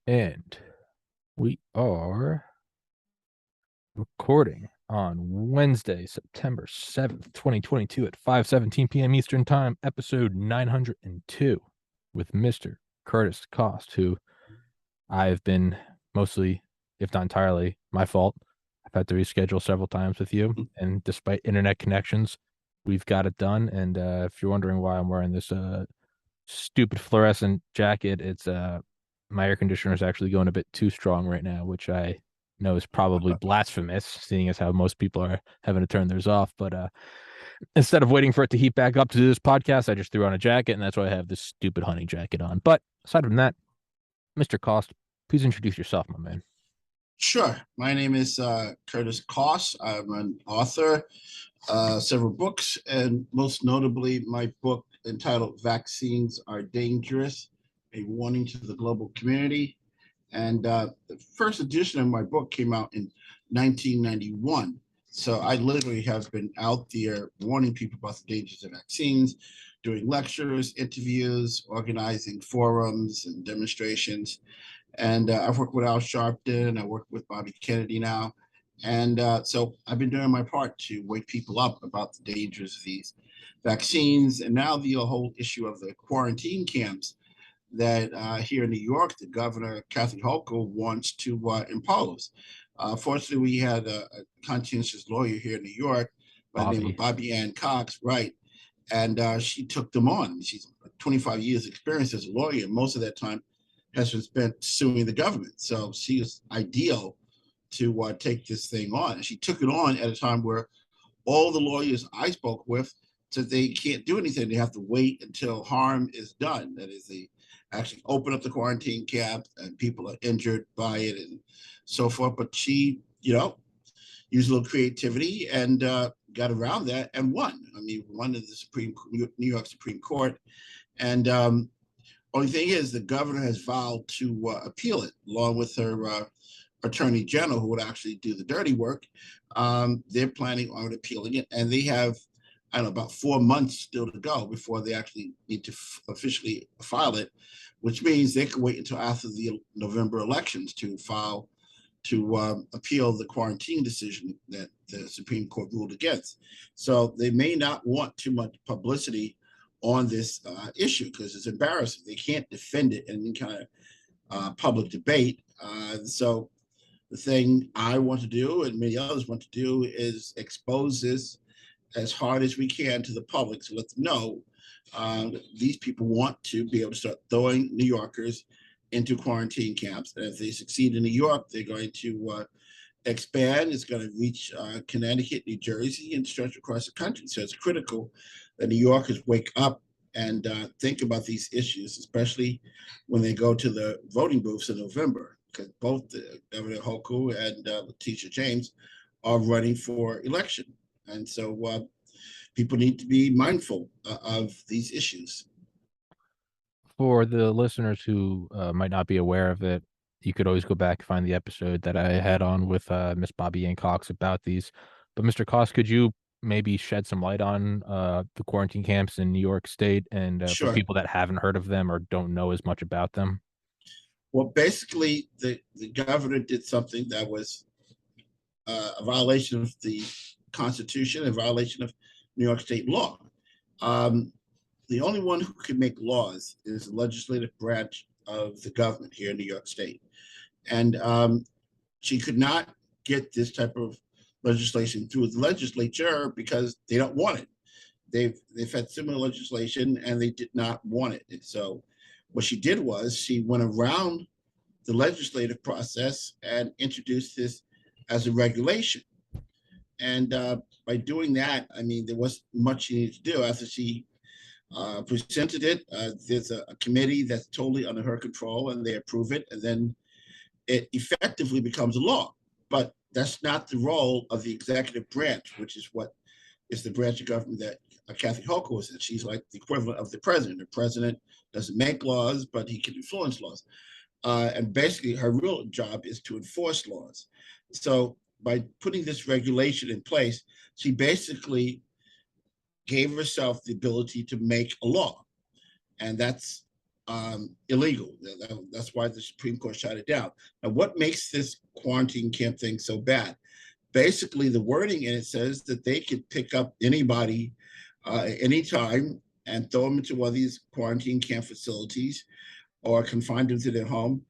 And we are recording on Wednesday, September 7th, 2022 at 5:17 p.m. Eastern Time, episode 902 with Mr. Curtis Cost, who I've been mostly, if not entirely, my fault. I've had to reschedule several times with you, and despite internet connections, we've got it done. And if you're wondering why I'm wearing this stupid fluorescent jacket, it's my air conditioner is actually going a bit too strong right now, which I know is probably blasphemous, seeing as how most people are having to turn theirs off. But instead of waiting for it to heat back up to do this podcast, I just threw on a jacket, and that's why I have this stupid honey jacket on. But aside from that, Mr. Cost, please introduce yourself, my man. Sure. My name is Curtis Koss. I'm an author, several books, and most notably my book entitled Vaccines Are Dangerous, a Warning to the Global Community. And the first edition of my book came out in 1991. So I literally have been out there warning people about the dangers of vaccines, doing lectures, interviews, organizing forums and demonstrations. And I've worked with Al Sharpton. I work with Bobby Kennedy now. And so I've been doing my part to wake people up about the dangers of these vaccines. And now the whole issue of the quarantine camps that here in New York, the governor, Kathy Hochul, wants to impose. Fortunately, we had a conscientious lawyer here in New York by the name of Bobby. Bobby Ann Cox, right? And she took them on. She's 25 years experience as a lawyer. And most of that time has been spent suing the government. So she was ideal to take this thing on. And she took it on at a time where all the lawyers I spoke with said they can't do anything. They have to wait until harm is done. That is, they actually open up the quarantine camp and people are injured by it and so forth. But she, used a little creativity and got around that and won. I mean, won in the New York Supreme Court. And only thing is, the governor has vowed to appeal it, along with her attorney general, who would actually do the dirty work. They're planning on appealing it, and they have, I don't know, about 4 months still to go before they actually need to officially file it, which means they could wait until after the November elections to file to appeal the quarantine decision that the Supreme Court ruled against. So they may not want too much publicity on this issue because it's embarrassing. They can't defend it in any kind of public debate. So the thing I want to do and many others want to do is expose this as hard as we can to the public to let them know these people want to be able to start throwing New Yorkers into quarantine camps. And if they succeed in New York, they're going to expand. It's going to reach Connecticut, New Jersey, and stretch across the country. So it's critical that New Yorkers wake up and think about these issues, especially when they go to the voting booths in November, because both Governor Hochul and Letitia James are running for election. And so people need to be mindful of these issues. For the listeners who might not be aware of it, you could always go back and find the episode that I had on with Miss Bobby Ann Cox about these. But Mr. Cost, could you maybe shed some light on the quarantine camps in New York State and for Sure. people that haven't heard of them or don't know as much about them? Well, basically, the governor did something that was a violation of the Constitution, a violation of New York State law. Um, the only one who can make laws is the legislative branch of the government here in New York State. And she could not get this type of legislation through the legislature because they don't want it. They've had similar legislation and they did not want it. And so what she did was she went around the legislative process and introduced this as a regulation. And by doing that, I mean, there wasn't much she needed to do after she presented it. There's a committee that's totally under her control and they approve it. And then it effectively becomes a law. But that's not the role of the executive branch, which is what is the branch of government that Kathy Hochul is in. She's like the equivalent of the president. The president doesn't make laws, but he can influence laws. And basically, her real job is to enforce laws. So by putting this regulation in place, she basically gave herself the ability to make a law. And that's illegal. That's why the Supreme Court shot it down. Now, what makes this quarantine camp thing so bad? Basically, the wording in it says that they could pick up anybody anytime and throw them into one of these quarantine camp facilities or confine them to their home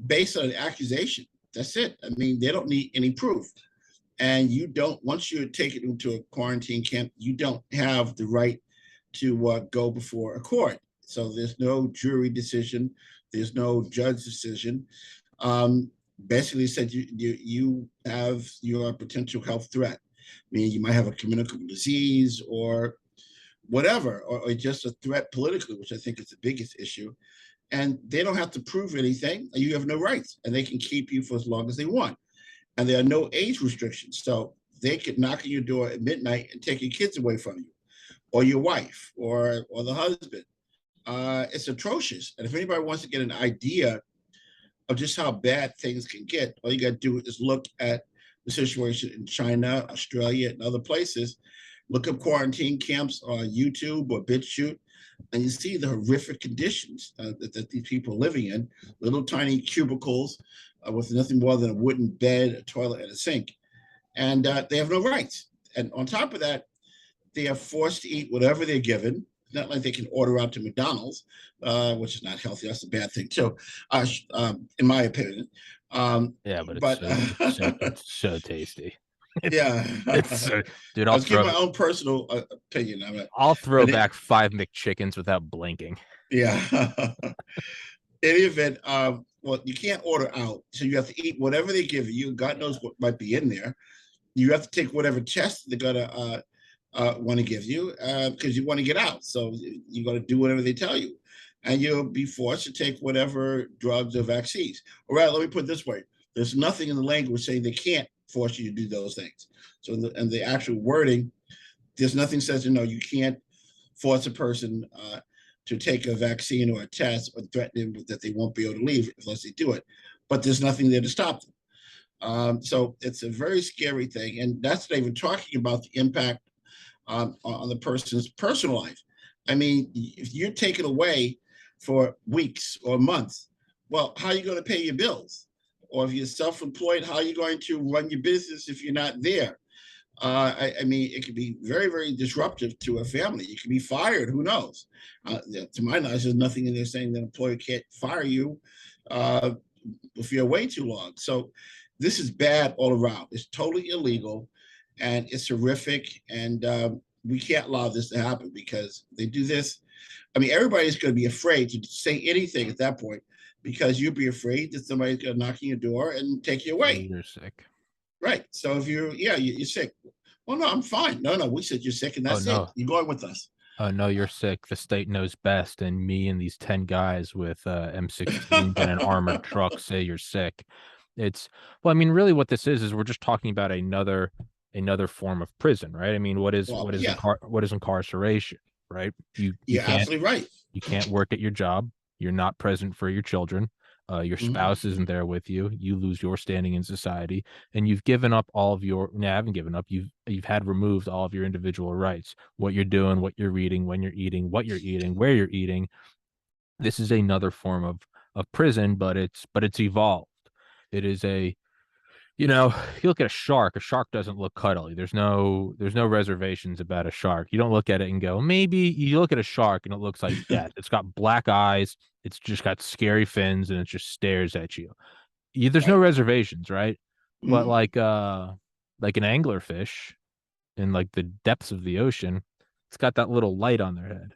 based on an accusation. That's it. I mean, they don't need any proof. And you don't, once you're taken into a quarantine camp, you don't have the right to go before a court. So there's no jury decision, there's no judge decision. Basically said you have your potential health threat. I mean, you might have a communicable disease or whatever, or just a threat politically, which I think is the biggest issue. And they don't have to prove anything. You have no rights, and they can keep you for as long as they want. And there are no age restrictions. So they could knock on your door at midnight and take your kids away from you, or your wife, or the husband. It's atrocious. And if anybody wants to get an idea of just how bad things can get, all you got to do is look at the situation in China, Australia, and other places. Look up quarantine camps on YouTube or BitChute, and you see the horrific conditions that these people are living in. Little tiny cubicles with nothing more than a wooden bed, a toilet, and a sink. And they have no rights. And on top of that, they are forced to eat whatever they're given. It's not like they can order out to McDonald's, which is not healthy. That's a bad thing too, in my opinion. Yeah, but but it's so tasty. Yeah, It's so, dude. I was giving my own personal opinion of it. I'll throw back 5 McChickens without blinking. Yeah. In any event, well, you can't order out, so you have to eat whatever they give you. God knows what might be in there. You have to take whatever test they're gonna want to give you because you want to get out. So you got to do whatever they tell you, and you'll be forced to take whatever drugs or vaccines. All right, let me put it this way: there's nothing in the language saying they can't force you to do those things. So in the actual wording, there's nothing says you can't force a person to take a vaccine or a test or threaten them that they won't be able to leave unless they do it. But there's nothing there to stop them. So it's a very scary thing, and that's not even talking about the impact on the person's personal life. I mean, if you're taken away for weeks or months, well, how are you going to pay your bills? Or if you're self-employed, how are you going to run your business if you're not there? I mean, it could be very, very disruptive to a family. You could be fired. Who knows? To my knowledge, there's nothing in there saying that an employer can't fire you if you're away too long. So this is bad all around. It's totally illegal, and it's horrific. And we can't allow this to happen because they do this. I mean, everybody's going to be afraid to say anything at that point, because you'd be afraid that somebody's going to knock on your door and take you away. You're sick. Right. So if you're sick. Well, no, I'm fine. No, we said you're sick, and that's it. You're going with us. Oh, no, you're sick. The state knows best, and me and these 10 guys with M16 and an armored truck say you're sick. Well, I mean, really what this is we're just talking about another form of prison, right? I mean, what is incarceration, right? You absolutely right. You can't work at your job. You're not present for your children. Your spouse isn't there with you. You lose your standing in society, and you've given up all of your. No, I haven't given up. You've had removed all of your individual rights. What you're doing, what you're reading, when you're eating, what you're eating, where you're eating. This is another form of prison, but it's evolved. It is you look at a shark. A shark doesn't look cuddly. There's no reservations about a shark. You don't look at it and go, maybe. You look at a shark and it looks like death. It's got black eyes. It's just got scary fins, and it just stares at you. There's no reservations, right? But like an anglerfish in like the depths of the ocean, it's got that little light on their head,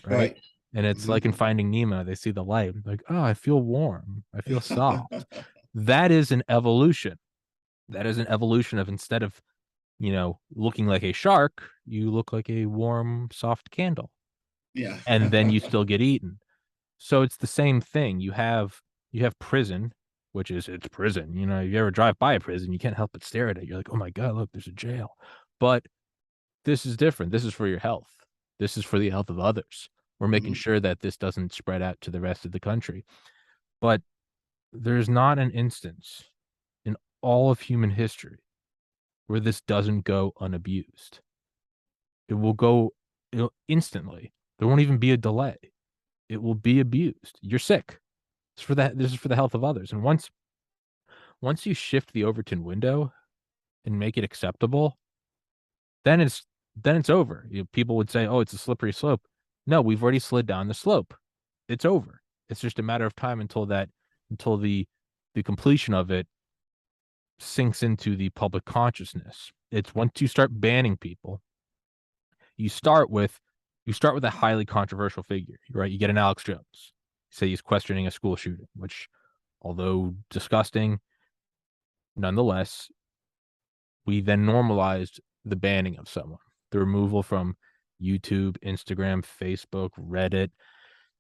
right? And it's like in Finding Nemo, they see the light, like, oh, I feel warm. I feel soft. That is an evolution. That is an evolution of, instead of, looking like a shark, you look like a warm, soft candle. Yeah. And then you still get eaten. So it's the same thing. You have prison, which is, it's prison. If you ever drive by a prison, you can't help but stare at it. You're like, oh my God, look, there's a jail. But this is different. This is for your health. This is for the health of others. We're making sure that this doesn't spread out to the rest of the country. But there's not an instance in all of human history where this doesn't go unabused. It will go instantly. There won't even be a delay. it will be abused. You're sick. It's for that. This is for the health of others. And once you shift the Overton window and make it acceptable, then it's over. People would say, "Oh, it's a slippery slope." No, we've already slid down the slope. It's over. It's just a matter of time until the completion of it sinks into the public consciousness. It's once you start banning people, you start with a highly controversial figure, right? You get an Alex Jones. Say he's questioning a school shooting, which, although disgusting, nonetheless, we then normalized the banning of someone, the removal from YouTube, Instagram, Facebook, Reddit,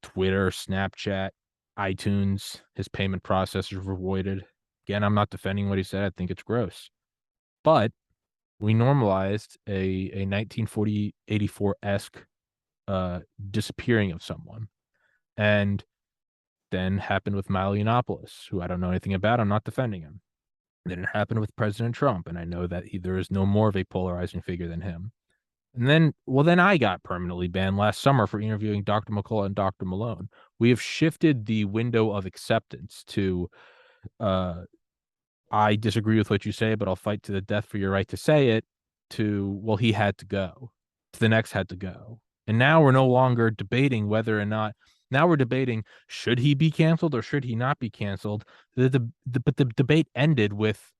Twitter, Snapchat, iTunes. His payment processors were voided. Again, I'm not defending what he said. I think it's gross. But we normalized a 1940 84-esque disappearing of someone. And then happened with Milo Yiannopoulos, who I don't know anything about. I'm not defending him. Then it happened with President Trump, and I know that there is no more of a polarizing figure than him. And then I got permanently banned last summer for interviewing Dr. McCullough and Dr. Malone. We have shifted the window of acceptance to, I disagree with what you say, but I'll fight to the death for your right to say it, to, well, he had to go, to the next had to go. And now we're no longer debating whether or not, now we're debating, should he be canceled or should he not be canceled? But the debate ended with,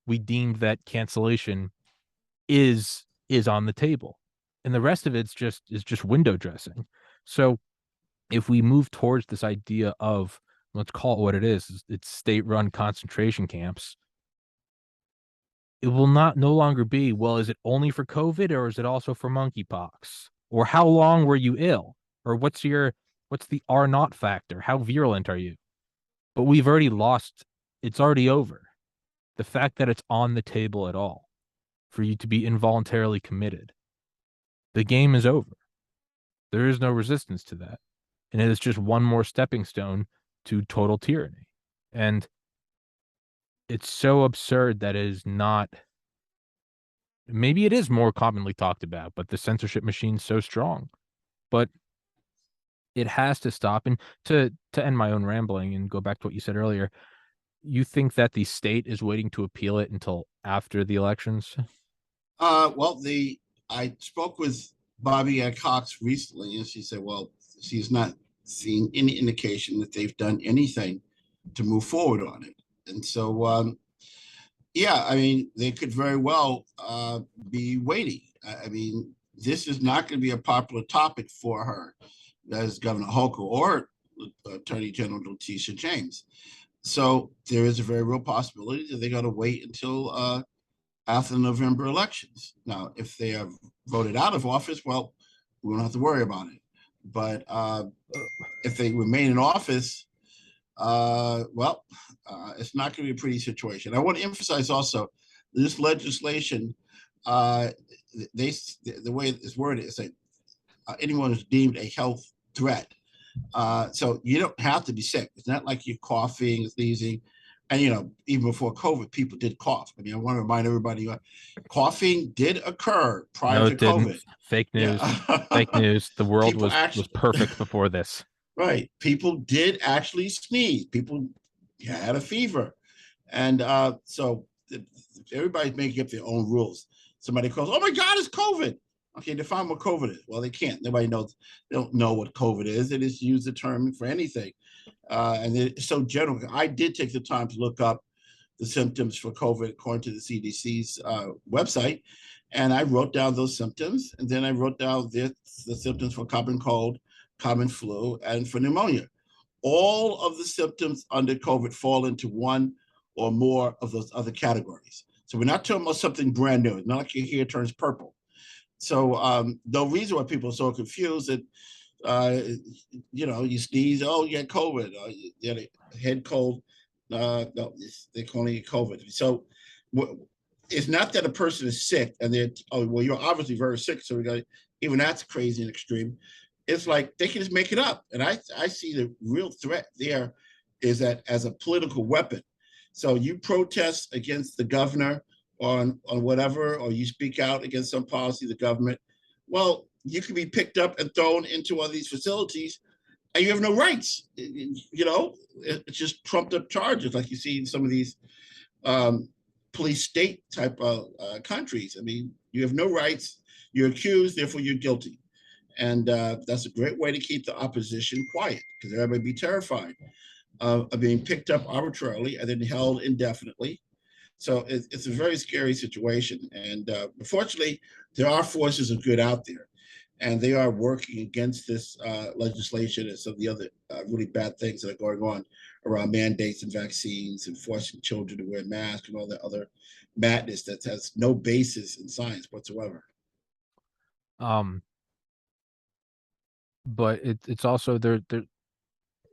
we deemed that cancellation is on the table, and the rest of it's just window dressing. So if we move towards this idea of, let's call it what it is, it's state-run concentration camps, it will no longer be, well, is it only for COVID or is it also for monkeypox? Or how long were you ill? Or what's the R naught factor? How virulent are you? But we've already lost, it's already over. The fact that it's on the table at all for you to be involuntarily committed, the game is over. There is no resistance to that. And it is just one more stepping stone to total tyranny. And it's so absurd that it is not, maybe it is more commonly talked about, but the censorship machine's so strong. But it has to stop. And to end my own rambling and go back to what you said earlier, you think that the state is waiting to appeal it until after the elections? Well, I spoke with Bobby Cox recently, and she said, well, she's not seeing any indication that they've done anything to move forward on it. And so, yeah, I mean, they could very well be waiting. I mean, this is not going to be a popular topic for her as Governor Hochul or Attorney General Letitia James. So there is a very real possibility that they're going to wait until after the November elections. Now, if they are voted out of office, well, we don't have to worry about it. But if they remain in office, it's not going to be a pretty situation. I want to emphasize also this legislation. The way it's worded is that anyone who's deemed a health threat. So you don't have to be sick. It's not like you're coughing, sneezing. And, even before COVID, people did cough. I mean, I want to remind everybody, coughing did occur prior to COVID. Fake news. Yeah. Fake news. The world was perfect before this. Right. People did actually sneeze. People had a fever. And so everybody's making up their own rules. Somebody calls, oh, my God, it's COVID. Okay, define what COVID is. Well, they can't. Nobody knows. They don't know what COVID is. They just use the term for anything. And it's so general. I did take the time to look up the symptoms for COVID according to the CDC's website. And I wrote down those symptoms. And then I wrote down the symptoms for common cold, common flu, and for pneumonia. All of the symptoms under COVID fall into one or more of those other categories. So we're not talking about something brand new. It's not like your hair turns purple. So the reason why people are so confused that, you sneeze, oh, you had COVID, you had a head cold, no, they're calling it COVID. So it's not that a person is sick and they're, oh, well, you're obviously very sick, so we got, even that's crazy and extreme. It's like they can just make it up. And I see the real threat there is that as a political weapon. So you protest against the governor on whatever, or you speak out against some policy of the government, well, you can be picked up and thrown into one of these facilities and you have no rights. It's just trumped up charges like you see in some of these um, police state type of countries. I mean, you have no rights. You're accused, therefore you're guilty. And that's a great way to keep the opposition quiet because everybody be terrified of being picked up arbitrarily and then held indefinitely. So it's a very scary situation. And unfortunately, there are forces of good out there, and they are working against this legislation and some of the other really bad things that are going on around mandates and vaccines and forcing children to wear masks and all that other madness that has no basis in science whatsoever. Um, but it's also there.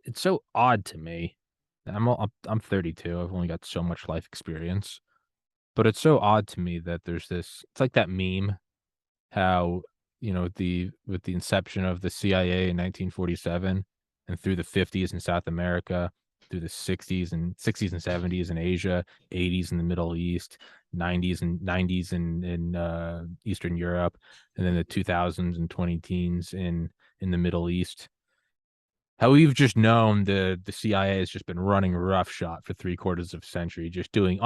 It's so odd to me. I'm 32. I've only got so much life experience, but it's so odd to me that there's this. It's like that meme how, with the inception of the CIA in 1947 and through the 50s in South America, through the 60s and 70s in Asia, 80s in the Middle East, 90s in Eastern Europe, and then the 2000s and 20 teens in the Middle East. How we've just known the CIA has just been running roughshod for three-quarters of a century, just doing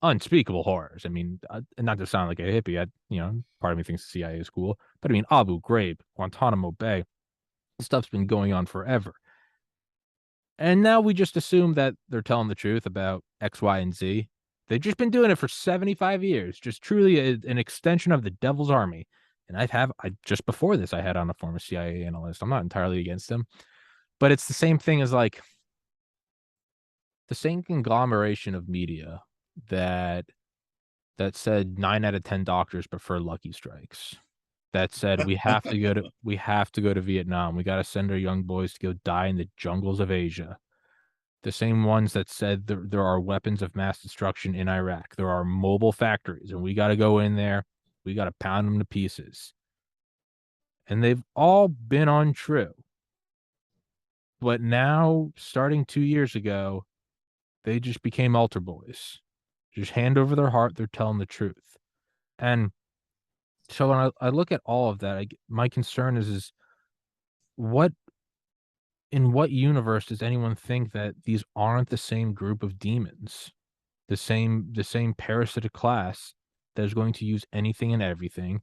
unspeakable horrors. I mean, not to sound like a hippie, part of me thinks the CIA is cool, but I mean, Abu Ghraib, Guantanamo Bay, this stuff's been going on forever. And now we just assume that they're telling the truth about X, Y, and Z. They've just been doing it for 75 years, just truly an extension of the devil's army. And I just before this, I had on a former CIA analyst. I'm not entirely against them. But it's the same thing as like the same conglomeration of media that said 9 out of 10 doctors prefer Lucky Strikes. That said we have to go to Vietnam. We got to send our young boys to go die in the jungles of Asia. The same ones that said there are weapons of mass destruction in Iraq. There are mobile factories, and we got to go in there. We got to pound them to pieces. And they've all been untrue. But now, starting 2 years ago, they just became altar boys. Just hand over their heart, they're telling the truth. And so when I look at all of that, my concern is what in what universe does anyone think that these aren't the same group of demons, the same parasitic class that is going to use anything and everything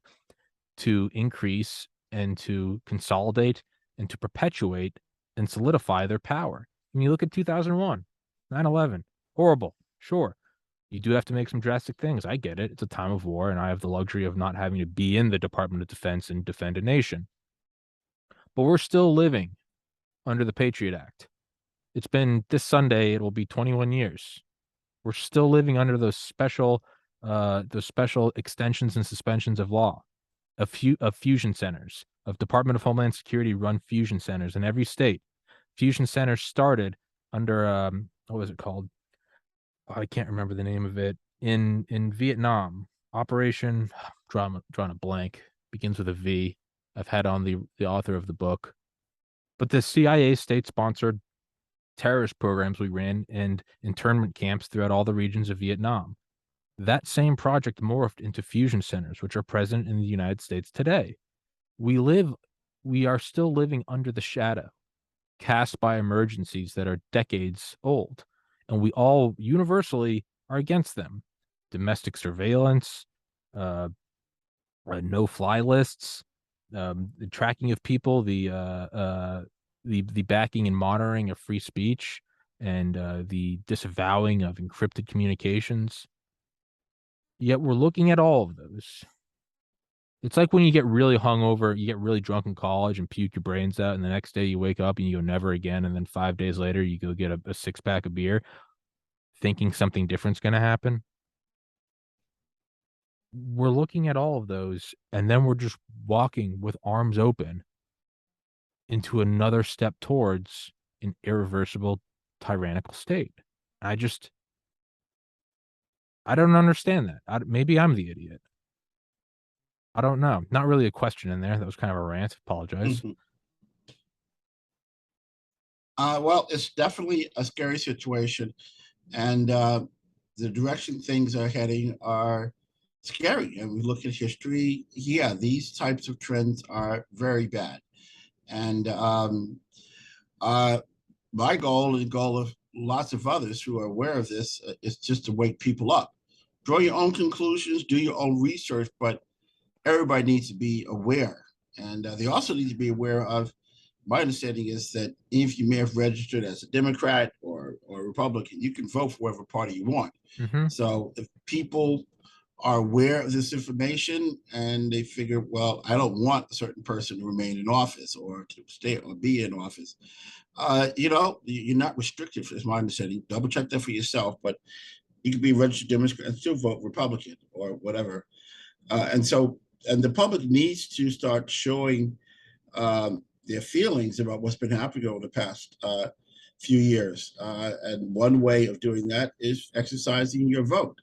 to increase and to consolidate and to perpetuate and solidify their power. When you look at 2001, 9/11, horrible, sure. You do have to make some drastic things. I get it. It's a time of war, and I have the luxury of not having to be in the Department of Defense and defend a nation. But we're still living under the Patriot Act. It's been this Sunday, it will be 21 years. We're still living under those special extensions and suspensions of law, of fusion centers, of Department of Homeland Security run fusion centers in every state. Fusion centers started under what was it called? Oh, I can't remember the name of it. In Vietnam, Operation drawing a blank, begins with a V. I've had on the author of the book. But the CIA state sponsored terrorist programs we ran and internment camps throughout all the regions of Vietnam. That same project morphed into fusion centers, which are present in the United States today. We are still living under the shadow cast by emergencies that are decades old, and we all universally are against them. Domestic surveillance, no-fly lists, the tracking of people, the backing and monitoring of free speech, and the disavowing of encrypted communications. Yet we're looking at all of those. It's like when you get really hungover, you get really drunk in college and puke your brains out, and the next day you wake up and you go never again, and then 5 days later you go get a six-pack of beer, thinking something different's going to happen. We're looking at all of those, and then we're just walking with arms open into another step towards an irreversible tyrannical state. I don't understand that. Maybe I'm the idiot. I don't know. Not really a question in there. That was kind of a rant. Apologize. Mhm. Well, it's definitely a scary situation, and the direction things are heading are scary. And we look at history, yeah, these types of trends are very bad. And Uh, my goal and the goal of lots of others who are aware of this is just to wake people up. Draw your own conclusions, do your own research, but everybody needs to be aware. And they also need to be aware of, my understanding is that if you may have registered as a Democrat or Republican, you can vote for whatever party you want. Mm-hmm. So if people are aware of this information and they figure, well, I don't want a certain person to remain in office or to stay or be in office, you're not restricted, is my understanding. Double check that for yourself, but you could be a registered Democrat and still vote Republican or whatever. And the public needs to start showing their feelings about what's been happening over the past few years. And one way of doing that is exercising your vote.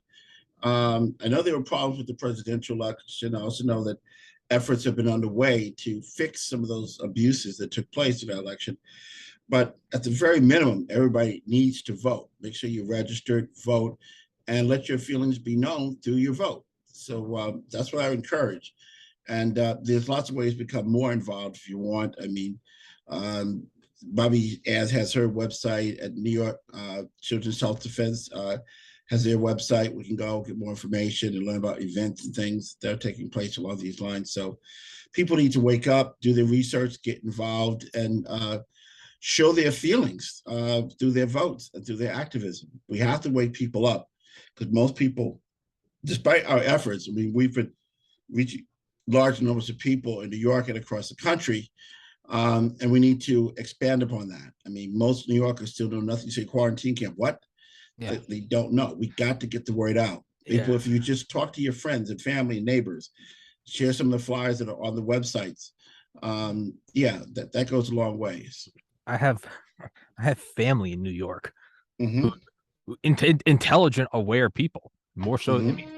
I know there were problems with the presidential election. I also know that efforts have been underway to fix some of those abuses that took place in that election. But at the very minimum, everybody needs to vote. Make sure you're registered, vote, and let your feelings be known through your vote. So that's what I encourage. And there's lots of ways to become more involved if you want. I mean, Bobby has her website at New York Children's Self Defense has their website. We can go get more information and learn about events and things that are taking place along these lines. So people need to wake up, do their research, get involved, and show their feelings through their votes and through their activism. We have to wake people up because most people, despite our efforts, I mean, we've been reaching large numbers of people in New York and across the country, and we need to expand upon that. I mean, most New Yorkers still know nothing. Say quarantine camp, what? Yeah. They don't know. We got to get the word out. People, Yeah. if you just talk to your friends and family and neighbors, share some of the flyers that are on the websites. That goes a long ways. I have family in New York Mm-hmm. who intelligent, aware people, more so, Mm-hmm. I mean,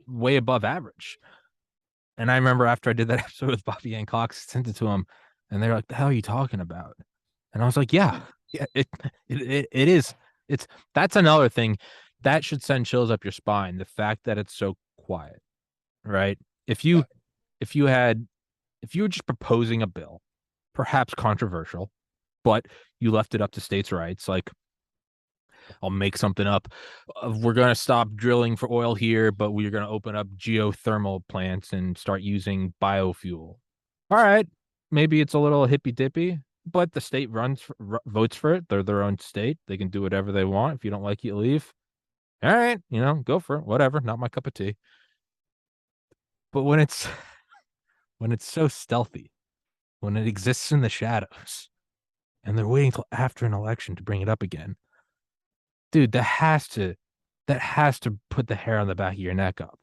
way above average. And I remember after I did that episode with Bobby and Cox, sent it to him, and they're like, "The hell are you talking about?" And I was like, "Yeah, yeah, it is. It's that's another thing that should send chills up your spine. The fact that it's so quiet, right? If you if you had if you were just proposing a bill, perhaps controversial, but you left it up to states' rights, like I'll make something up. We're going to stop drilling for oil here, but we're going to open up geothermal plants and start using biofuel. All right. Maybe it's a little hippy dippy, but the state votes for it. They're their own state. They can do whatever they want. If you don't like it, leave. All right. Go for it. Whatever. Not my cup of tea. But when it's so stealthy, when it exists in the shadows, and they're waiting till after an election to bring it up again, dude, that has to put the hair on the back of your neck up.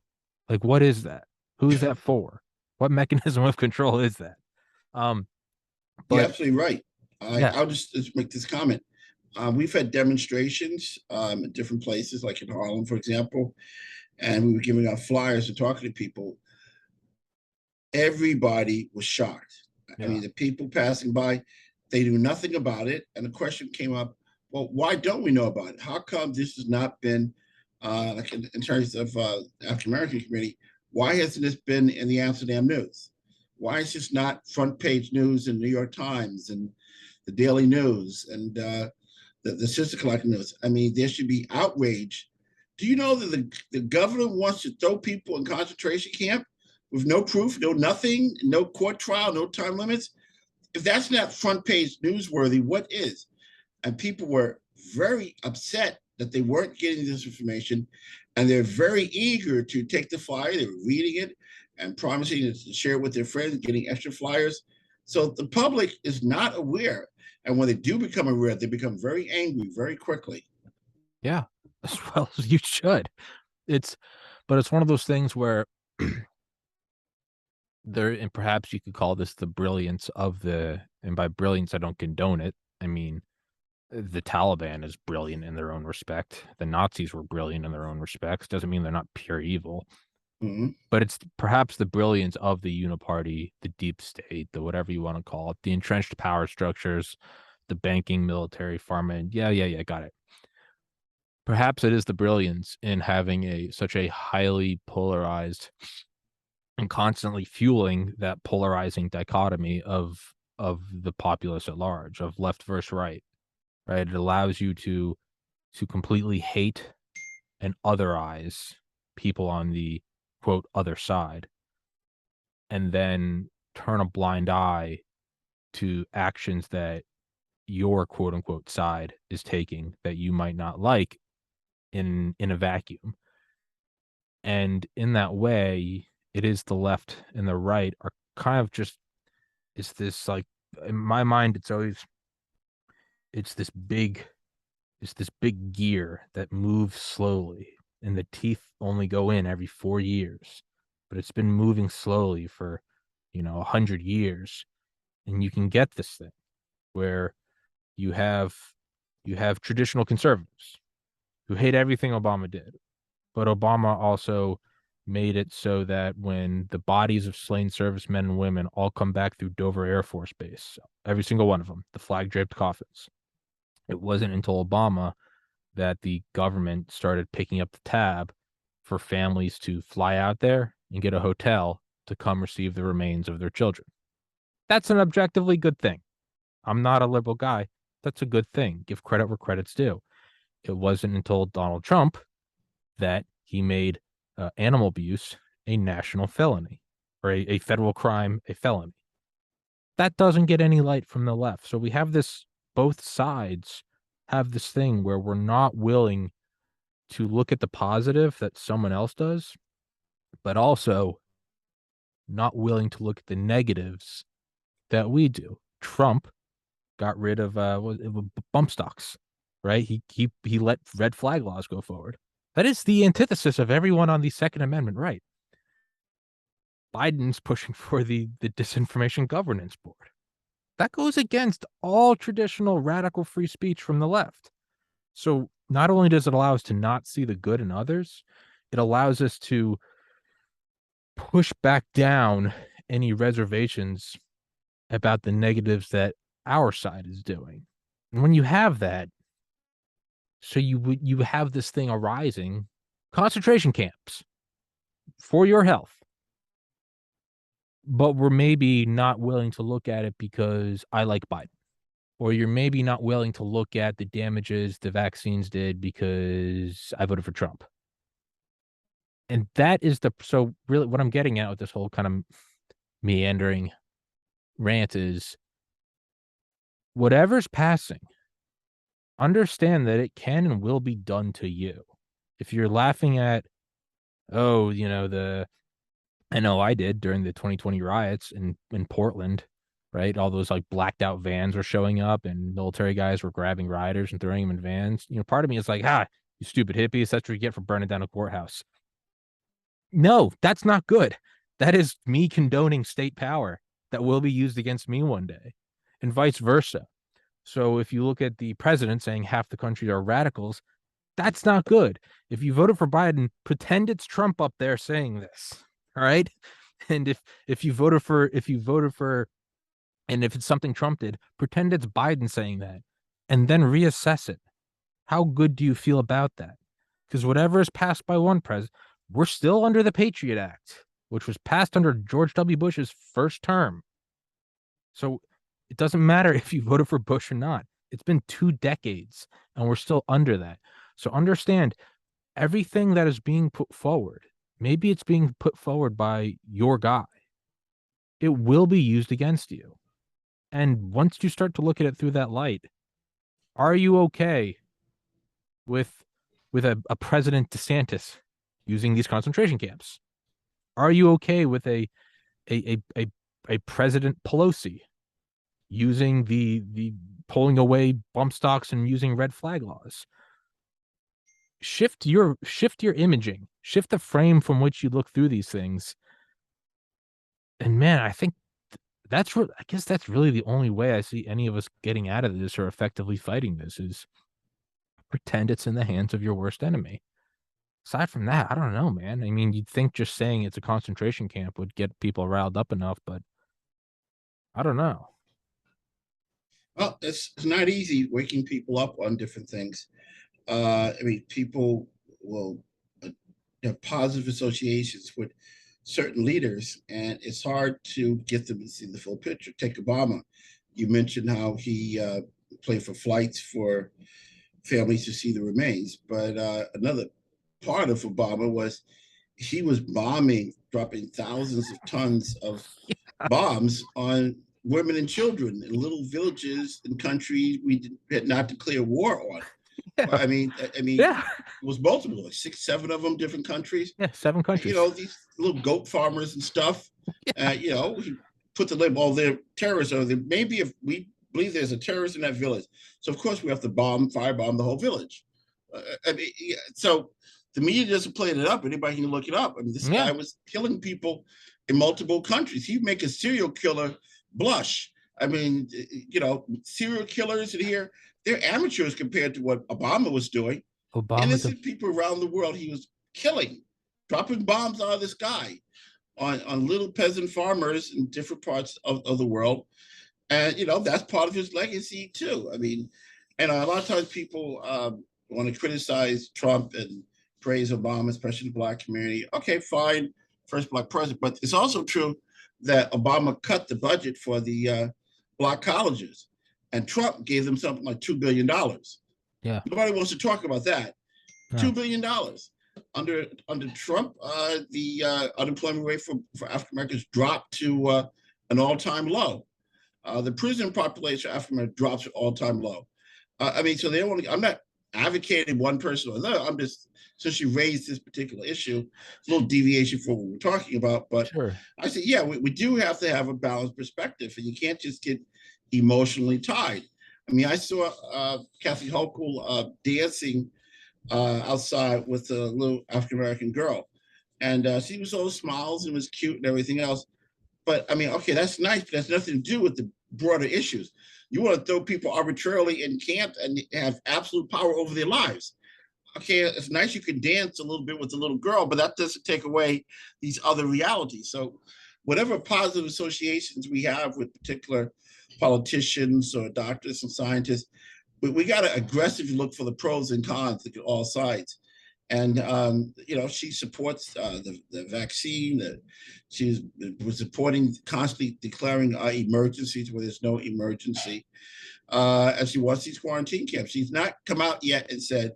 Like, what is that? Who's that for? What mechanism of control is that? Um, You're but absolutely right. yeah, I'll just make this comment. We've had demonstrations at different places, like in Harlem, for example, and we were giving out flyers and talking to people. Everybody was shocked. I yeah, mean, the people passing by, they knew nothing about it. And the question came up, well, why don't we know about it? How come this has not been, like in terms of African American community, why hasn't this been in the Amsterdam News? Why is this not front page news in the New York Times and the Daily News and the Sister Collective News? I mean, there should be outrage. Do you know that the governor wants to throw people in concentration camp with no proof, no nothing, no court trial, no time limits? If that's not front page newsworthy, what is? And people were very upset that they weren't getting this information, and they're very eager to take the flyer. They were reading it and promising to share it with their friends, getting extra flyers. So the public is not aware, and when they do become aware, they become very angry very quickly. yeah, as well as you should. It's, but it's one of those things where there, and perhaps you could call this the brilliance of and by brilliance, I don't condone it. I mean, the Taliban is brilliant in their own respect. The Nazis were brilliant in their own respects. Doesn't mean they're not pure evil. Mm-hmm. But it's perhaps the brilliance of the uniparty, the deep state, the whatever you want to call it, the entrenched power structures, the banking, military, pharma. Yeah, got it. Perhaps it is the brilliance in having such a highly polarized and constantly fueling that polarizing dichotomy of of the populace at large, of left versus right, right? It allows you to completely hate and otherize people on the quote other side, and then turn a blind eye to actions that your quote unquote side is taking that you might not like in a vacuum. And in that way, it is the left and the right are kind of just, it's this like, in my mind, it's this big it's this big gear that moves slowly, and the teeth only go in every 4 years, but it's been moving slowly for 100 years. And you can get this thing where you have you have traditional conservatives who hate everything Obama did, but Obama also made it so that when the bodies of slain servicemen and women all come back through Dover Air Force Base, every single one of them, the flag draped coffins, it wasn't until Obama that the government started picking up the tab for families to fly out there and get a hotel to come receive the remains of their children. That's an objectively good thing. I'm not a liberal guy. That's a good thing. Give credit where credit's due. It wasn't until Donald Trump that he made animal abuse a national felony, or a federal crime, a felony. That doesn't get any light from the left. So we have this, both sides have this thing where we're not willing to look at the positive that someone else does, but also not willing to look at the negatives that we do. Trump got rid of bump stocks, right? He let red flag laws go forward. That is the antithesis of everyone on the Second Amendment right. Biden's pushing for the Disinformation Governance Board. That goes against all traditional radical free speech from the left. So not only does it allow us to not see the good in others, it allows us to push back down any reservations about the negatives that our side is doing. And when you have that, so you have this thing arising, concentration camps for your health, but we're maybe not willing to look at it because I like Biden, or you're maybe not willing to look at the damages the vaccines did because I voted for Trump. And that is so really what I'm getting at with this whole kind of meandering rant is, whatever's passing, understand that it can and will be done to you. If you're laughing at, oh, I know I did during the 2020 riots in Portland, right? All those like blacked out vans were showing up and military guys were grabbing rioters and throwing them in vans. Part of me is like, you stupid hippies, that's what you get for burning down a courthouse. No, that's not good. That is me condoning state power that will be used against me one day, and vice versa. So if you look at the president saying half the country are radicals, that's not good. If you voted for Biden, pretend it's Trump up there saying this. All right. And if you voted for and if it's something Trump did, pretend it's Biden saying that, and then reassess it. How good do you feel about that? Because whatever is passed by one president, we're still under the Patriot Act, which was passed under George W. Bush's first term. So it doesn't matter if you voted for Bush or not. It's been 2 decades and we're still under that. So understand, everything that is being put forward, maybe it's being put forward by your guy, it will be used against you. And once you start to look at it through that light, are you okay with a President DeSantis using these concentration camps? Are you okay with a President Pelosi using the pulling away bump stocks and using red flag laws? Shift your imaging, shift the frame from which you look through these things. And man, I think I guess that's really the only way I see any of us getting out of this or effectively fighting this, is pretend it's in the hands of your worst enemy. Aside from that, I don't know, man. I mean, you'd think just saying it's a concentration camp would get people riled up enough, but I don't know. Well, it's not easy waking people up on different things. I mean, people will have positive associations with certain leaders, and it's hard to get them to see the full picture. Take Obama. You mentioned how he paid for flights for families to see the remains, but another part of Obama was he was bombing, dropping thousands of tons of bombs on women and children in little villages and countries we had not declared war on. Yeah. I mean, Yeah. it was multiple, like 6, 7 of them, different countries. Yeah. 7 countries. These little goat farmers and stuff. Yeah. He put the label, all their terrorists are there. Maybe if we believe there's a terrorist in that village, so of course we have to firebomb the whole village. So the media doesn't play it up. Anybody can look it up. I mean, this guy was killing people in multiple countries. He'd make a serial killer blush. I mean, serial killers in here, they're amateurs compared to what Obama was doing. Innocent people around the world he was killing, dropping bombs out of the sky on little peasant farmers in different parts of the world. And, that's part of his legacy too. I mean, and a lot of times people want to criticize Trump and praise Obama, especially the Black community. Okay, fine, first Black president. But it's also true that Obama cut the budget for the Black colleges, and Trump gave them something like $2 billion. Yeah. Nobody wants to talk about that. No. $2 billion. Under Trump, the unemployment rate for African Americans dropped to an all-time low. The prison population of African Americans drops to all-time low. So they only. I'm not advocating one person or another. I'm just, since you raised this particular issue, it's a little deviation from what we're talking about. But sure. I said, yeah, we do have to have a balanced perspective, and you can't just get emotionally tied. I mean, I saw Kathy Hochul dancing outside with a little African American girl, and she was all smiles and was cute and everything else. But I mean, okay, that's nice, but that's nothing to do with the broader issues. You want to throw people arbitrarily in camp and have absolute power over their lives. Okay, it's nice you can dance a little bit with the little girl, but that doesn't take away these other realities. So whatever positive associations we have with particular politicians or doctors and scientists, we got to aggressively look for the pros and cons at all sides. And she supports the vaccine. She was supporting, constantly declaring emergencies where there's no emergency. And she wants these quarantine camps. She's not come out yet and said,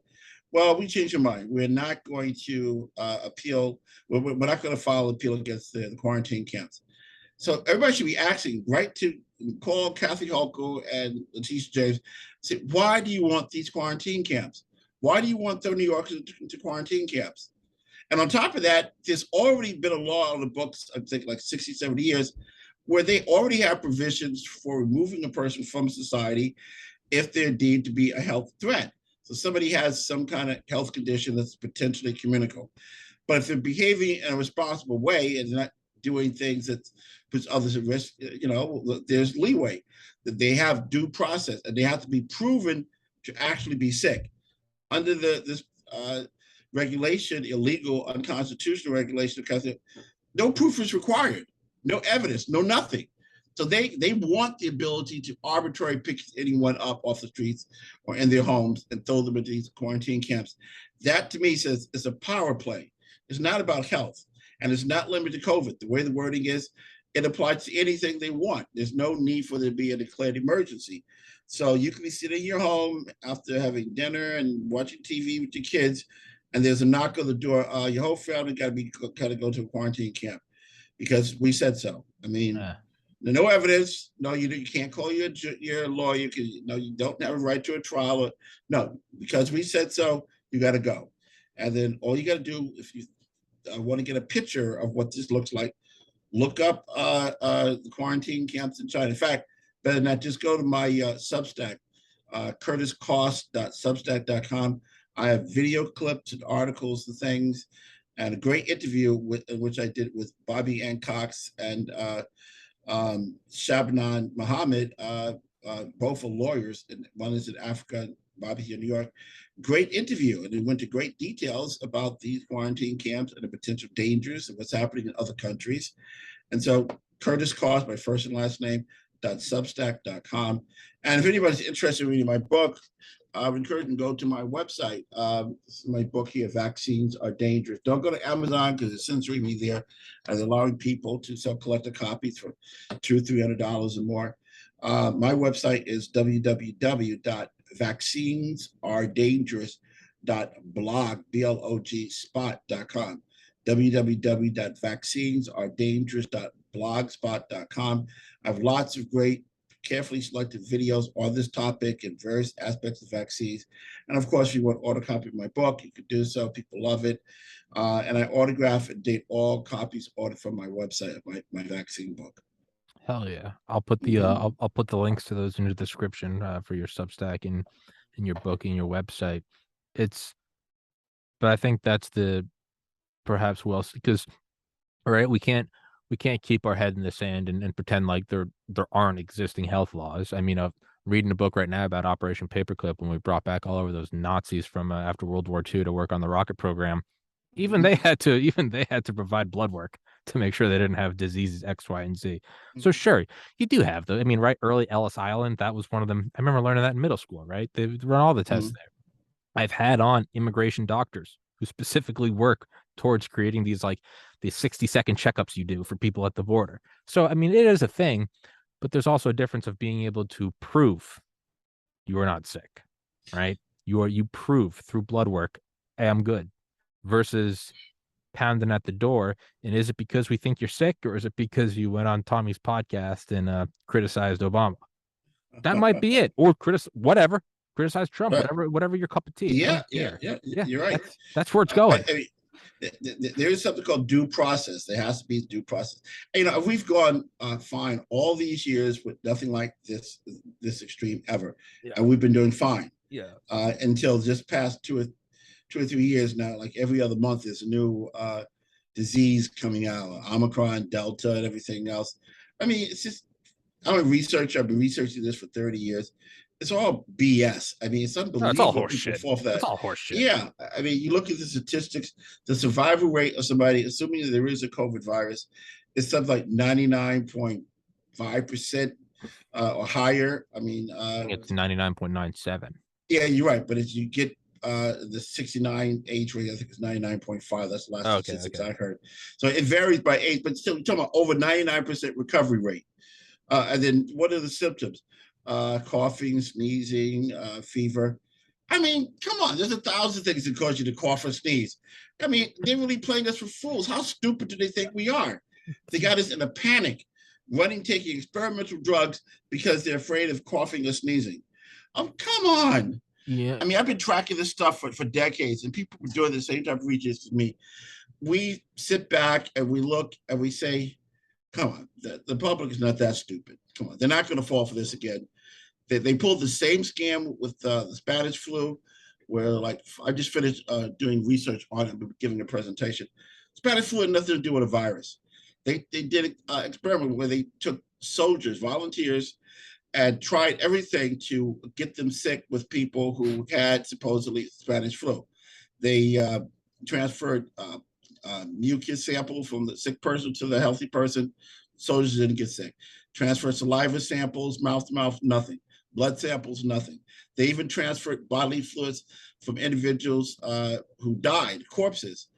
well, we changed our mind. We're not going to appeal. We're not going to file an appeal against the quarantine camps. So everybody should be asking, right, to call Kathy Hochul and Letitia James, say, why do you want these quarantine camps? Why do you want the New Yorkers into quarantine camps? And on top of that, there's already been a law on the books, I think like 60, 70 years, where they already have provisions for removing a person from society if they're deemed to be a health threat. So somebody has some kind of health condition that's potentially communicable. But if they're behaving in a responsible way and not doing things that puts others at risk, there's leeway. That they have due process, and they have to be proven to actually be sick. Under this regulation, illegal, unconstitutional regulation, because no proof is required, no evidence, no nothing. So they want the ability to arbitrarily pick anyone up off the streets or in their homes and throw them into these quarantine camps. That to me says it's a power play. It's not about health, and it's not limited to COVID. The way the wording is, it applies to anything they want. There's no need for there to be a declared emergency. So you can be sitting in your home after having dinner and watching TV with your kids, and there's a knock on the door. Your whole family got to go to a quarantine camp because we said so. I mean, no evidence. No, you can't call your lawyer. You don't have a right to a trial. No, because we said so. You got to go, and then all you got to do, if you want to get a picture of what this looks like, look up the quarantine camps in China. In fact, better than that, just go to my Substack, curtiscost.substack.com. I have video clips and articles and things, and a great interview which I did with Bobby Ann Cox and Shabnan Mohammed, both are lawyers, and one is in Africa, Bobby here in New York. Great interview, and it went to great details about these quarantine camps and the potential dangers and what's happening in other countries. And so Curtis Cost, my first and last name, .substack.com. And if anybody's interested in reading my book, I would encourage them to go to my website. This is my book here, Vaccines Are Dangerous. Don't go to Amazon because it's censoring me there and allowing people to sell collector copies for $200-$300 or more. My website is www.vaccinesaredangerous.blogspot.com. www.vaccinesaredangerous.blogspot.com. I have lots of great, carefully selected videos on this topic and various aspects of vaccines. And of course, if you want to order a copy of my book, you could do so. People love it. And I autograph and date all copies ordered from my website of my vaccine book. Hell yeah. I'll put the I'll put the links to those in the description for your Substack and your book and your website. But I think that's the perhaps because right, we can't keep our head in the sand and pretend like there aren't existing health laws. I mean, I'm reading a book right now about Operation Paperclip when we brought back all over those Nazis from after World War II to work on the rocket program. Even they had to provide blood work to make sure they didn't have diseases X, Y, and Z. So sure, you do have I mean, right, early Ellis Island, that was one of them. I remember learning that in middle school, right? They run all the tests there. I've had on immigration doctors who specifically work towards creating these 60-second checkups you do for people at the border. So I mean, it is a thing, but there's also a difference of being able to prove you are not sick, right? You prove through blood work, hey, I'm good, versus pounding at the door. And is it because we think you're sick, or is it because you went on Tommy's podcast and criticized Obama? That might be it, or criticize Trump, Right. whatever your cup of tea. Yeah, you're right. That's where it's going. I mean, there is something called due process. There has to be due process. And, if we've gone fine all these years with nothing like this extreme ever, and we've been doing fine. Yeah. Until just past 2 or 3 years now, like every other month, there's a new disease coming out, Omicron, Delta, and everything else. I mean, it's just, I'm a researcher. I've been researching this for 30 years. It's all BS. I mean, it's unbelievable. No, it's all horse shit. It's all horse shit. Yeah. I mean, you look at the statistics, the survival rate of somebody, assuming that there is a COVID virus, is something like 99.5% or higher. I mean, I think it's 99.97. Yeah, you're right. But as you get the 69 age rate, I think it's 99.5. That's the last statistics I heard. So it varies by age, but still, you're talking about over 99% recovery rate. And then what are the symptoms? Coughing, sneezing, fever. I mean, come on, there's 1,000 things that cause you to cough or sneeze. I mean, they're really playing us for fools. How stupid do they think we are? They got us in a panic, taking experimental drugs because they're afraid of coughing or sneezing. Oh, come on. Yeah. I mean, I've been tracking this stuff for decades, and people were doing the same type of research as me. We sit back and we look and we say, come on, the public is not that stupid. Come on, they're not going to fall for this again. They pulled the same scam with the Spanish flu, where I just finished doing research on it, giving a presentation. Spanish flu had nothing to do with a virus. They did an experiment where they took soldiers, volunteers, and tried everything to get them sick with people who had supposedly Spanish flu. They transferred mucus sample from the sick person to the healthy person. Soldiers didn't get sick. Transferred saliva samples, mouth to mouth, nothing. Blood samples, nothing. They even transferred bodily fluids from individuals who died, corpses,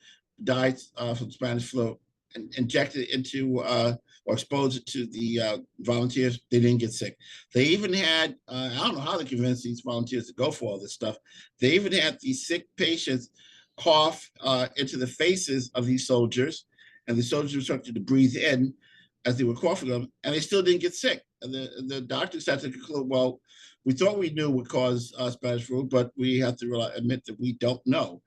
died from Spanish flu, and injected it into or exposed it to the volunteers. They didn't get sick. They even had, I don't know how they convinced these volunteers to go for all this stuff. They even had these sick patients cough into the faces of these soldiers, and the soldiers were instructed to breathe in as they were coughing them, and they still didn't get sick. And the doctors had to conclude, well, we thought we knew what caused Spanish flu, but we have to admit that we don't know.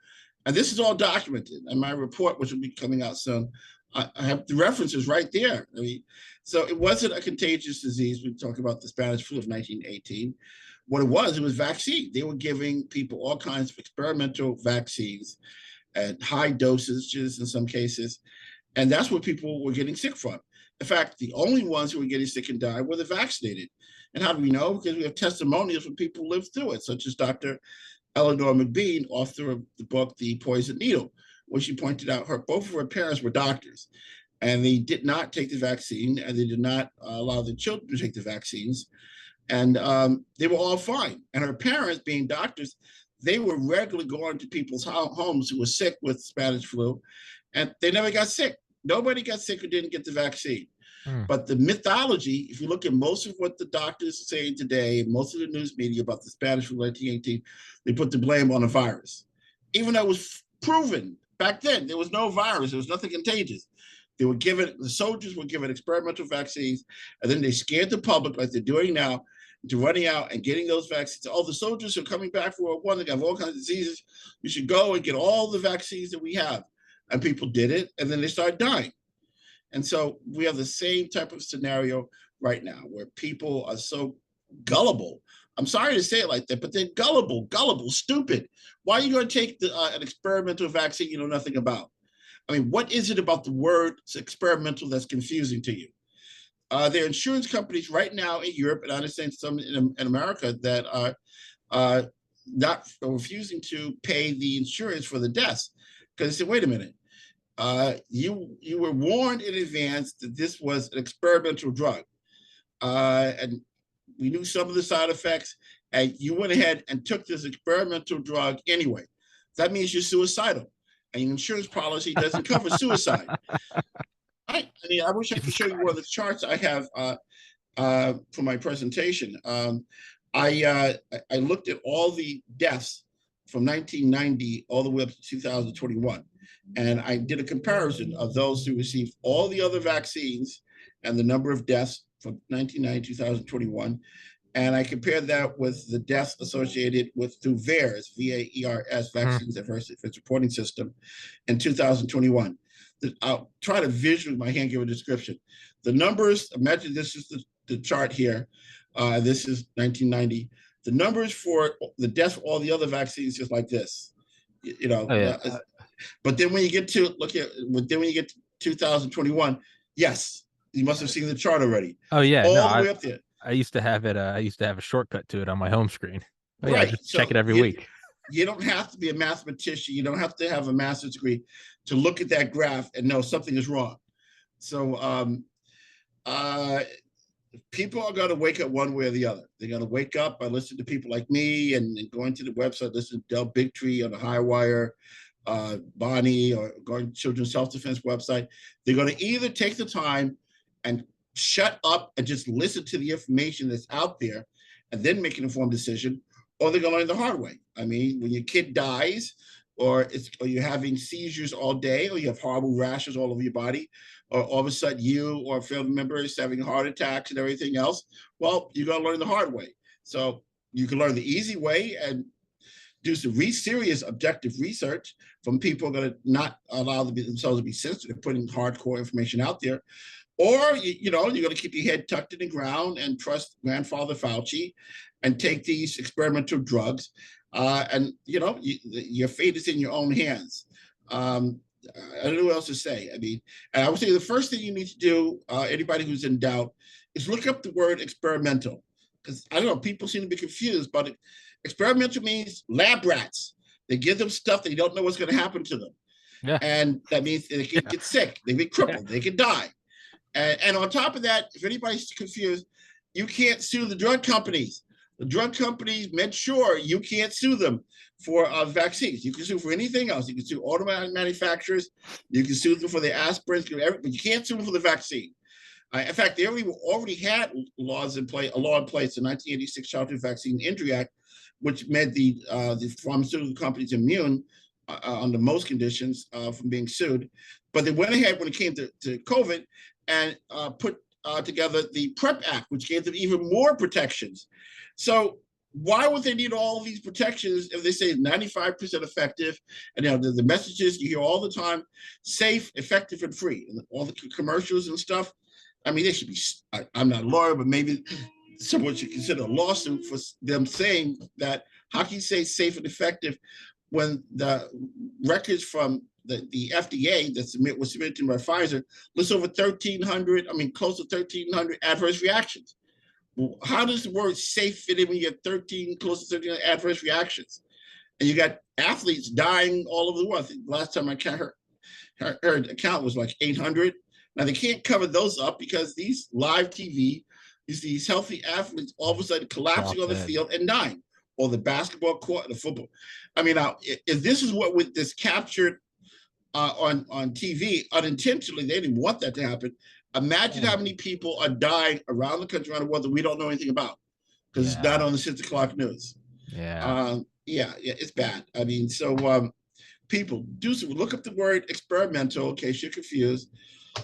And this is all documented. And my report, which will be coming out soon, I have the references right there. I mean, so it wasn't a contagious disease. We talk about the Spanish flu of 1918. What it was vaccine. They were giving people all kinds of experimental vaccines at high dosages in some cases. And that's what people were getting sick from. In fact, the only ones who were getting sick and died were the vaccinated. And how do we know? Because we have testimonials from people who lived through it, such as Dr. Eleanor McBean, author of the book, The Poison Needle, where she pointed out both of her parents were doctors, and they did not take the vaccine, and they did not allow the children to take the vaccines. And they were all fine. And her parents, being doctors, they were regularly going to people's homes who were sick with Spanish flu, and they never got sick. Nobody got sick who didn't get the vaccine. Hmm. But the mythology, if you look at most of what the doctors are saying today, most of the news media about the Spanish flu 1918, they put the blame on the virus. Even though it was proven back then, there was no virus, there was nothing contagious. The soldiers were given experimental vaccines, and then they scared the public like they're doing now into running out and getting those vaccines. Oh, the soldiers are coming back for World War I, they have all kinds of diseases. You should go and get all the vaccines that we have. And people did it, and then they started dying. And so we have the same type of scenario right now where people are so gullible. I'm sorry to say it like that, but they're gullible, stupid. Why are you going to take an experimental vaccine you know nothing about? I mean, what is it about the word experimental that's confusing to you? There are insurance companies right now in Europe, and I understand some in America, that are not refusing to pay the insurance for the deaths because they say, wait a minute, you were warned in advance that this was an experimental drug, and we knew some of the side effects, and you went ahead and took this experimental drug anyway. That means you're suicidal, and your insurance policy doesn't cover suicide. I mean, I wish I could show you one of the charts I have for my presentation. I looked at all the deaths from 1990 all the way up to 2021. And I did a comparison of those who received all the other vaccines and the number of deaths from 1990 to 2021. And I compared that with the deaths associated with through VAERS, VAERS, Vaccines Adverse Events Reporting System, in 2021. I'll try to visually, my hand, give a description. The numbers, imagine this is the chart here. This is 1990. The numbers for the deaths for all the other vaccines is like this. You know, Oh, yeah. But then when you get to 2021, yes, you must have seen the chart already. Oh yeah, all no, the way up there. I used to have it. I used to have a shortcut to it on my home screen. Oh, yeah, Right. I just check it every week. You don't have to be a mathematician. You don't have to have a master's degree to look at that graph and know something is wrong. So people are going to wake up one way or the other. They're going to wake up by listening to people like me and going to the website, listening to Del Bigtree on the Highwire, Bonnie, or going to Children's Self-Defense website. They're going to either take the time and shut up and just listen to the information that's out there and then make an informed decision, or they're going to learn the hard way. I mean, when your kid dies, or you're having seizures all day, or you have horrible rashes all over your body, or all of a sudden you or a family member is having heart attacks and everything else, well, you're going to learn the hard way. So you can learn the easy way and do some serious objective research from people who are going to not allow themselves to be sensitive, putting hardcore information out there. Or, you're going to keep your head tucked in the ground and trust Grandfather Fauci and take these experimental drugs. And, your fate is in your own hands. I don't know what else to say. I mean, I would say the first thing you need to do, anybody who's in doubt, is look up the word experimental. Because, I don't know, people seem to be confused, but experimental means lab rats. They give them stuff, they don't know what's going to happen to them. Yeah. And that means they can get sick, they get crippled, they can die. And on top of that, if anybody's confused, you can't sue the drug companies. The drug companies made sure you can't sue them for vaccines. You can sue for anything else. You can sue auto manufacturers. You can sue them for the aspirins, but you can't sue them for the vaccine. In fact, they already had a law in place, the 1986 Childhood Vaccine Injury Act, which made the pharmaceutical companies immune under most conditions from being sued. But they went ahead when it came to COVID and put together the PrEP Act, which gave them even more protections. So why would they need all these protections if they say 95% effective? And the messages you hear all the time, safe, effective, and free, and all the commercials and stuff. I mean, they should be. I'm not a lawyer, but maybe someone should consider a lawsuit for them saying that. How can you say safe and effective when the records from the FDA that was submitted to by Pfizer lists over 1,300, close to 1,300 adverse reactions? Well, how does the word safe fit in when you have close to 1,300 adverse reactions? And you got athletes dying all over the world. I think last time I heard account was like 800. Now they can't cover those up because these live TV You see these healthy athletes all of a sudden collapsing on the dead. field and dying, or the basketball court, the football. I mean, now, if this is what with this captured on TV unintentionally, they didn't want that to happen. Imagine how many people are dying around the country, around the world that we don't know anything about because it's not on the 6 o'clock news. Yeah. Yeah, it's bad. I mean, so people do look up the word experimental in case you're confused.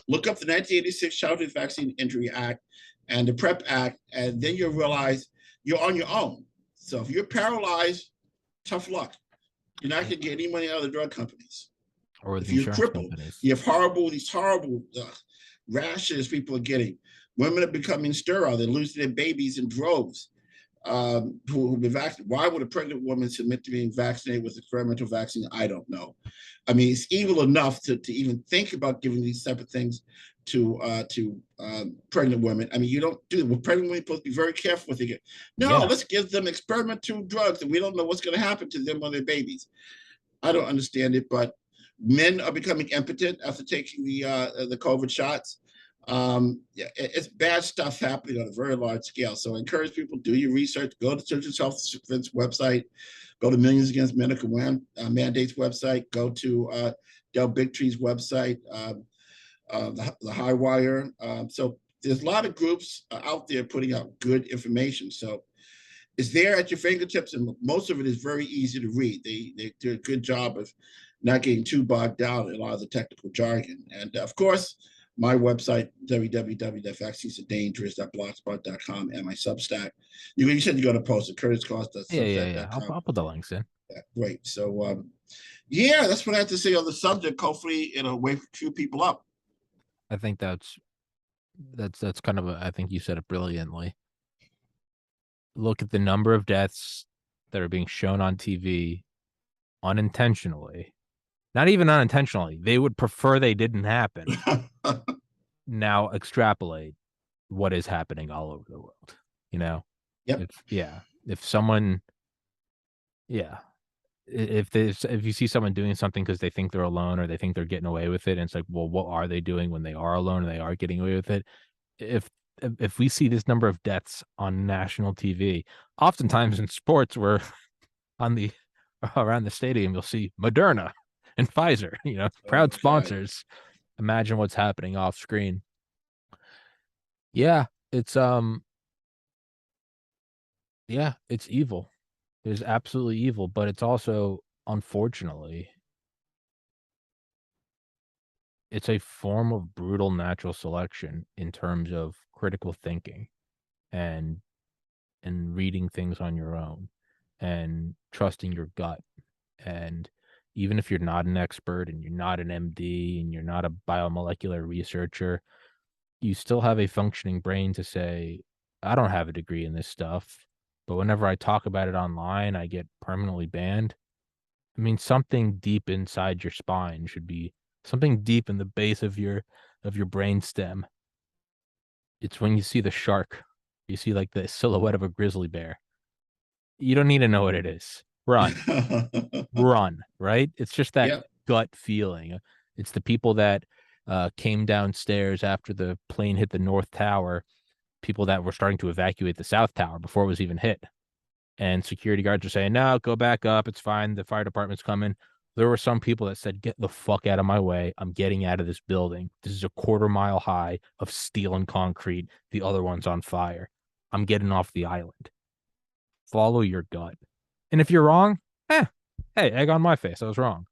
Look up the 1986 Childhood Vaccine Injury Act and the PrEP Act, and then you'll realize you're on your own. So if you're paralyzed, tough luck. You're not going to get any money out of the drug companies. Or if the you're insurance crippled, companies. you have these horrible rashes people are getting. Women are becoming sterile. They're losing their babies in droves. Who've been vaccinated. Why would a pregnant woman submit to being vaccinated with experimental vaccine? I don't know. I mean, it's evil enough to even think about giving these type of things to pregnant women. I mean, you don't do it. With pregnant women, you're supposed to be very careful what they get. No, let's give them experimental drugs, and we don't know what's going to happen to them or their babies. I don't understand it, but men are becoming impotent after taking the COVID shots. Yeah, it's bad stuff happening on a very large scale. So I encourage people, do your research, go to Children's Health Defense website, go to Millions Against Medical Mandates website, go to Del Bigtree's website, the High Wire. So there's a lot of groups out there putting out good information. So it's there at your fingertips, and most of it is very easy to read. They do a good job of not getting too bogged down in a lot of the technical jargon. And of course, my website, www.vaccinesadangerous.blogspot.com, and my Substack. You said you're going to post it, curtiscost.substack.com. Yeah. I'll put the links in. Yeah, great. So, yeah, that's what I have to say on the subject. Hopefully, it'll wake a few people up. I think that's kind of I think you said it brilliantly. Look at the number of deaths that are being shown on TV unintentionally. Not even unintentionally. They would prefer they didn't happen. Now extrapolate what is happening all over the world. You know? Yep. If someone, if you see someone doing something because they think they're alone or they think they're getting away with it, and it's like, well, what are they doing when they are alone and they are getting away with it? If we see this number of deaths on national TV, oftentimes in sports, we're on the around the stadium, you'll see Moderna and Pfizer, proud sponsors. Imagine what's happening off screen. Yeah, it's it's evil. It's absolutely evil, but it's also, unfortunately, it's a form of brutal natural selection in terms of critical thinking and reading things on your own and trusting your gut. And even if you're not an expert and you're not an MD and you're not a biomolecular researcher, you still have a functioning brain to say, I don't have a degree in this stuff, but whenever I talk about it online, I get permanently banned. I mean, something deep inside your spine should be something deep in the base of your brain stem. It's when you see the shark, you see like the silhouette of a grizzly bear. You don't need to know what it is. Run. Run, right? It's just that gut feeling. It's the people that came downstairs after the plane hit the North Tower, people that were starting to evacuate the South Tower before it was even hit. And security guards are saying, no, go back up. It's fine. The fire department's coming. There were some people that said, get the fuck out of my way. I'm getting out of this building. This is a 1/4 mile high of steel and concrete. The other one's on fire. I'm getting off the island. Follow your gut. And if you're wrong, hey, egg on my face. I was wrong.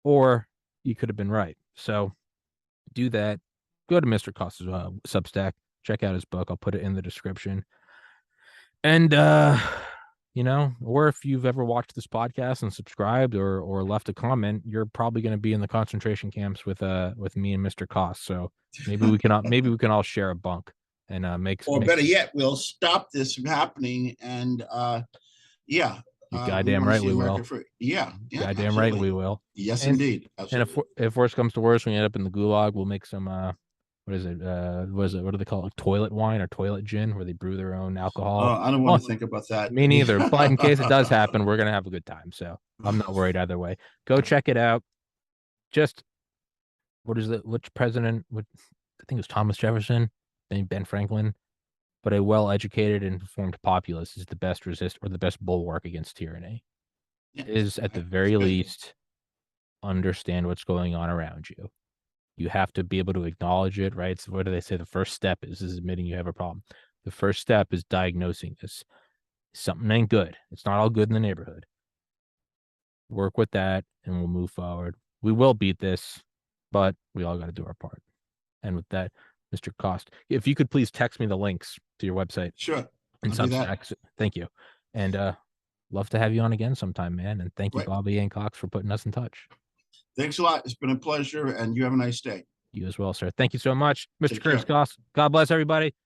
Or you could have been right. So do that. Go to Mr. Cost's Substack. Check out his book. I'll put it in the description. And, or if you've ever watched this podcast and subscribed or left a comment, you're probably going to be in the concentration camps with me and Mr. Cost. So maybe we can all share a bunk and better yet, we'll stop this from happening. And you're goddamn right we will. Goddamn right we will. Yes, indeed. Absolutely. And if worse comes to worse, when you end up in the gulag, we'll make some what is it? What do they call it? Toilet wine or toilet gin, where they brew their own alcohol. Oh, I don't want to think about that. Me neither. But in case it does happen, we're gonna have a good time. So I'm not worried either way. Go check it out. Just what is it? Which president? I think it was Thomas Jefferson. than Ben Franklin, but a well-educated and informed populace is the best resist or the best bulwark against tyranny. Yeah, Is at the that's very good. least understand what's going on around you. You have to be able to acknowledge it, right? So what do they say? The first step is admitting you have a problem. The first step is diagnosing this. Something ain't good. It's not all good in the neighborhood. Work with that and we'll move forward. We will beat this, but we all got to do our part. And with that, Mr. Cost, if you could please text me the links to your website Sure, and I'll do that. Substacks. Thank you. And love to have you on again sometime, man. And thank you, Right. Bobby and Cox, for putting us in touch. Thanks a lot. It's been a pleasure, and you have a nice day. You as well, sir. Thank you so much, Mr. Take Curtis care. Cost. God bless everybody.